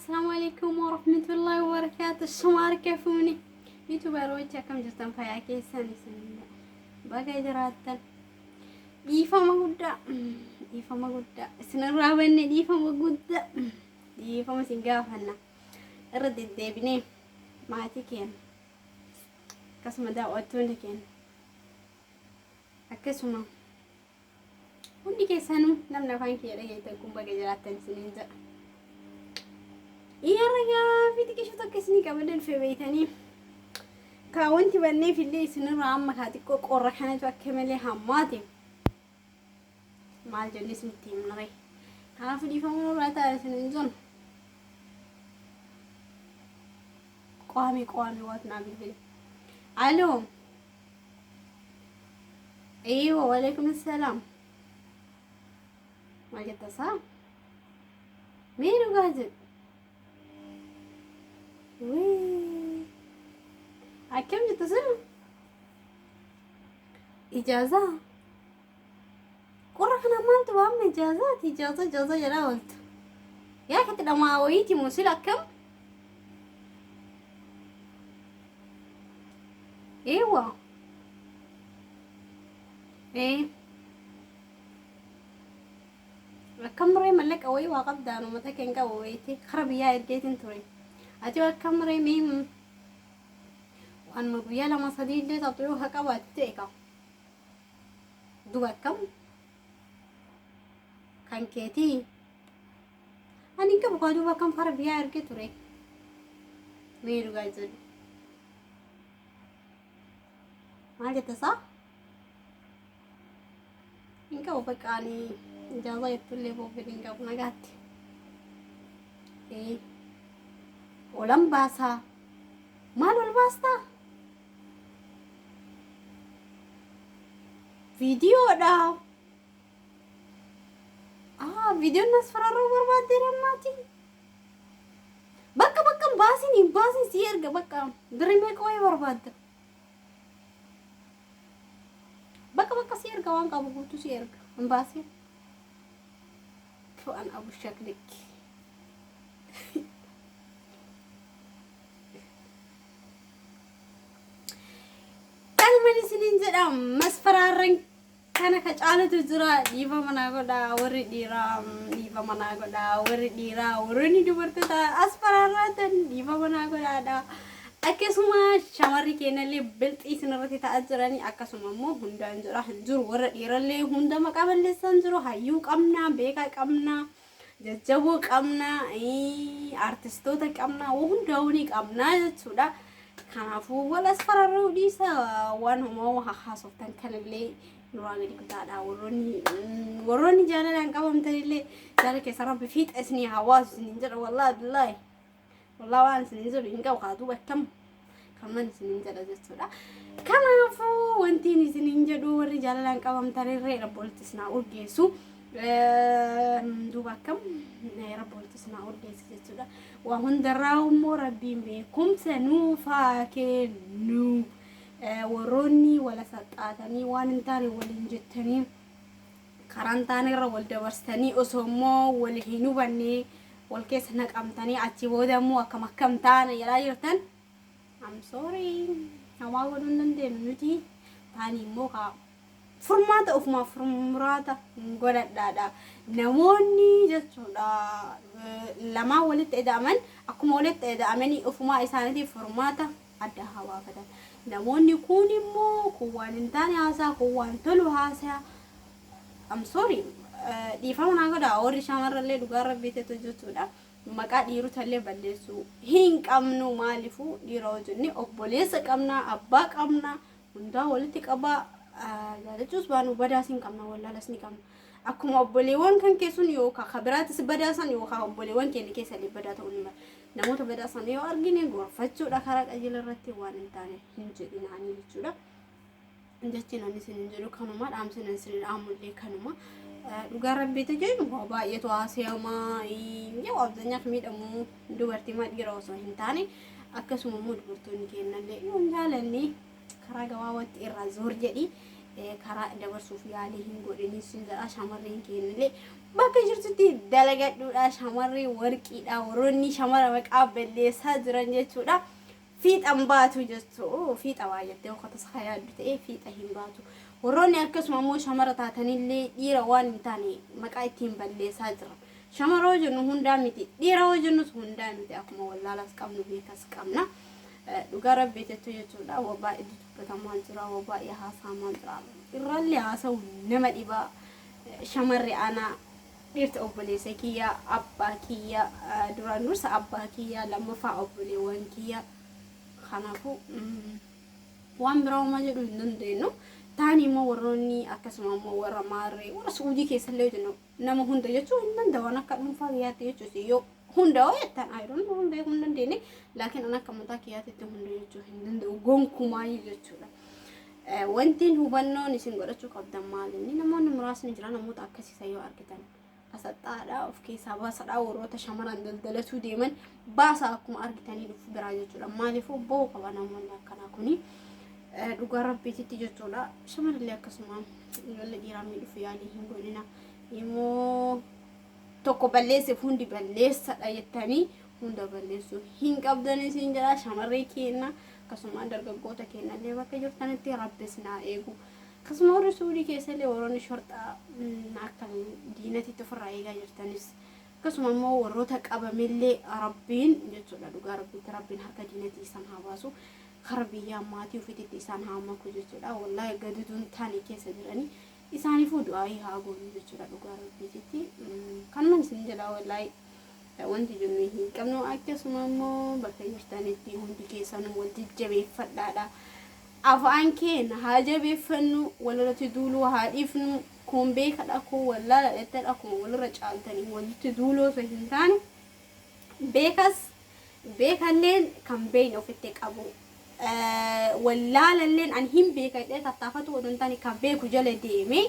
السلام عليكم ورحمة الله وبركاته. الشمار كيفوني يوتيوبروች akkam jirtan fayyaa keessan isin baga jiraattan dhiifama guddaa isinirraa banne dhiifama isin gaafanna irra deddeebinee maatii keenya akkasuma daawwattoonni keenya akkasuma hundi keessanuu namni afaan kiyya dhageettan kun baga jiraattan isiniin jedha. Iyyaarraa fi xiqqeeshatu akkasii qabadan fe'eetanii kaawwanti bannee fillee isinirraa amma kaatiqqoo qorra kanatu akka malee hammaate maal jennee isinitti himnare kanaaf dhiifamuu irraa ta'a isiniin jennu qaamee waat naa bilbile aloo ايوه وعليكم السلام ما جت صح مين قاعد وي أكمل جتصل إجازة قرر أنا ما أنت بعمل إجازة يا قلت يا كنت لما ويتي مسيلة كم ايوه ايه كم مرة ملك أوي وقبض أنا متى كان كويتي خرب يا إديت انتوري أتوا كم مرة ميم وأن مبيا لما صديق لي تطيوها كوات تيكا دوا كم كان كيتي أنا كم قادوا كم خرب يا إركي توري ميرو جايزل ما جت صح إنك وبكاني إجازة يطلع بوفرين كاب نجات إيه ولم باسا مالو الباستا فيديو دا فيديو الناس فرارو برباد درماتي بكا باسي سيرجع بكا درمي كوي برباد بكا سيرجع وان كابو كنتو سيرجع باسي فو أنا أبو شكلك سنين جدام مسفرارن كان كجالة تزرع ديفا مناغدا وري ديرا ورني دبرت تا أسفراراتن ديفا مناغدا دا أكسما شماري كينا اللي بلت إسنرتي تأجراني أكسما مو هندا انجرا هنجر ورا ديرا اللي هندا مقابل لسانجرو هايوك أمنا بيكاك أمنا ججبوك أمنا أرتستوتك أمنا وهنداونيك أمنا جتسودا كنافو ولا أسفرارو ديسا وان هما وحاسوفتان كان اللي نوراني كتادا وروني جانا لانقابم تريلي جانا كيساران بفيت اسني هواس سننجر والله بالله وان سننجر إنقا وقادو بكم كمان سننجر جسودا كنافو وانتيني سننجر وري جانا لانقابم تريلي ربولتسنا أورجيسو دوبا كم ربولتسنا أورجيسو جسودا وهن دراو مربين بكم سنوفا كنو وروني ولا سطاتني وانتاني ولنجتني كرانتاني را ولدبرستني أسمو ولهينو بني والكيس هناك أمتاني أتيبو دمو أكمكمتاني يلا يرتن I'm sorry هوا ودن دمنوتي تاني موكا فرماتا أفما فرمراتا نقول دادا نموني جسودا لما ولدت إدامن أكم ولدت إدامني أفما إسانتي فرماتا أدى هوا فدا نموني كوني مو كوان انتاني هاسا كوان تلو هاسا I'm sorry دي فاونا قدا أوري شامر اللي دوغارب بيتي تجوتودا مكا ديرو تلي بلسو هينك أمنو مالفو ديروجني أبوليسك أمنا أباك أمنا وندا ولدتك أبا لالجوس بانو بداسين كمنا ولا لسني كمنا أكم أبوليوان كان كيسون يوكا خبرات سبداسان يوكا أبوليوان كان كيس اللي بدات ونما نموت بداسان يو أرجيني غرفتشو دخلت أجل الرتي وانتاني هنجدين عني لتشودا جتنا نسنجلو كانوا ما دام سنسل عمل لي كانوا ما لقرب بيتجين وبا يتواصي ما يو أبزنيا كميد أمو دوبرتي ما تجراسو هنتاني أكسو ممود برتوني كنا اللي يوم جالني كراغا وات إرازور جدي karaa dabarsuuf yaalii hin godhini sinjala shamarreen keenillee bakka jirtutti dalagadhuudha shamarree warqiidha warroonni shamara maqaa balleessaa jiran jechuudha fiixan baatu jechuudha fiixa waayettee uffata sayaaddu ta'ee fiixa hin baatu warroonni akkasuma immoo shamara taatanillee dhiira waan hin taane maqaa ittiin balleessaa jiran shamaroo jennu hundaa miti dhiira jennus hundaa miti akkuma wallaalas qabnu beekas qabna dhugaa rabbii jechuudha wabaa itti dubbatamaa jira wabaa haasamaa jira irrallee haasa'u nama dhibaa shamarri ana dhiirta obboleessa kiyya abbaa kiyya duraan dursa abbaa kiyya lammaffaa obboleewwan kiyya kanaafuu waan biraa uumaa jedhu hin dandeenyu taani immoo warroonni akkasuma immoo warra maarree warra suudii keessallee jennu nama hunda jechuu hin danda'an akka dhuunfaa kiyyaatti jechuusi yoo hunda ho'ettan ayroon hunda hin dandeenye laakiin ana akka mataa kiyyaatti hunda jechuu hin danda'u gonkumaa jechuudha. Wantiin hubannoon isin godhachuu qabdan maalinni namoonni muraasni jira namoota akkasiisa yoo argitan asaxaadhaa of keessaa baasadhaa warroota shamarran daldalatuu deeman baasaa akkuma argitanii dhufu biraa jechuudha. Maaliifuu bo'oo qaba namoonni akkanaa kuni dhugaa rabbiitti jechuudha. Shamarrillee akkasuma ijoollee dhiiraa miidhuuf yaalii hin godhina immoo tokko balleesseef hundi balleessadha jettanii hunda balleessuu hin qabdan isin jira shamarree keenya akkasuma dargaggoota keenyallee bakka jirtanitti rabbis naa eegu akkasuma warri suudii keessallee warroonni shorxaa akka diinatitti ofirraa eegaa jirtanis akkasuma immoo warroota qabamellee rabbiin jechuudha dhugaa rabbiitti rabbiin harka diinatii isaan haa baasu kara biyyaa maatii ofiitti isaan haa maku jechuudha wallaahi gadiduun taanii keessa jiranii isaaniifuu du'aayii haa goonu jechuudha dhugaa rabbiitti kanumaan isin jedha wallaahi wanti jennu hin qabnu akkasuma immoo bakka jirtanitti hundi keessanuu wal jajjabeeffadhaadha afaan keenya haa jabeeffannu walirratti duuluu haa dhiifnu kun beekadha kun wallaala dhettadha kun walirra caaltanii walitti duuloo osoo hin taane beekalleen kan beeyne ofitti qabu wallaalalleen an hin beekadhee tattaafatu odon taane kan beeku jala deemee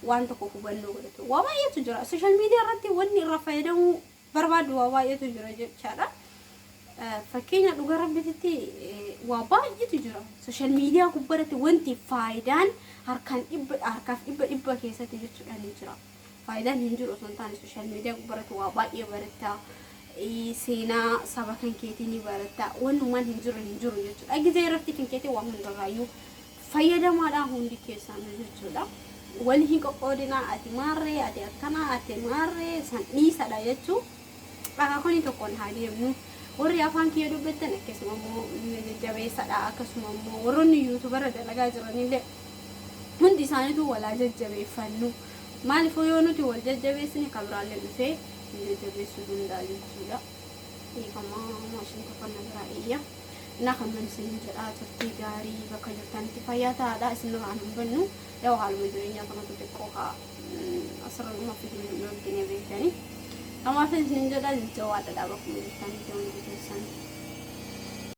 waan tokko hubannoo godhatu waa baay'eetu jira sooshaal miidiyaa irratti wanni irra fayyadamuu barbaadu waa baay'eetu jira jechaadha. Fakkeenya dhugaa rabbiitti waa baay'eetu jira sooshaal miidiyaa gubbaratti wanti faayidaan harkaaf dhibba keessatti jechuudha ni jira. Faayidaan hin jiru osoo hin taane sooshaal miidiyaa gubbaratti waa baay'ee baratta seenaa saba kan keetii ni baratta wanumaan hin jiru jechuudha. Gizee irratti kan keetii waan hundarraayyuu fayyadamaadha hundi keessaan jechuudha. Wal hin qoqqoodinaa ati maarree ati akkana ati maarree san dhiisadha jechuu akkakoni tokkoon haa deemnu warri afaan kiyya dubbattan akkasuma immoo jajjabeessadha akkasuma immoo warroonni yuutuubarra dalagaa jiranillee hundi isaaniitu walaa jajjabeeffannu maaliif yoo nuti wal jajjabeessine kabiraallee dhufee jajjabeessuu danda'a jechuudha. Hiikamaa maashin tokkonna biraa iyya na kan isin jedhaa turtii gaarii bakka jirtanitti fayyaa ta'aadha isin irraa hin bannu yoo haaluma jireenyaa kanatu xiqqoo haa asirra fiduu yoo argine beektanii. Kamaafis ninjala jawwaadha bakkuma jirtanitti wanti keessan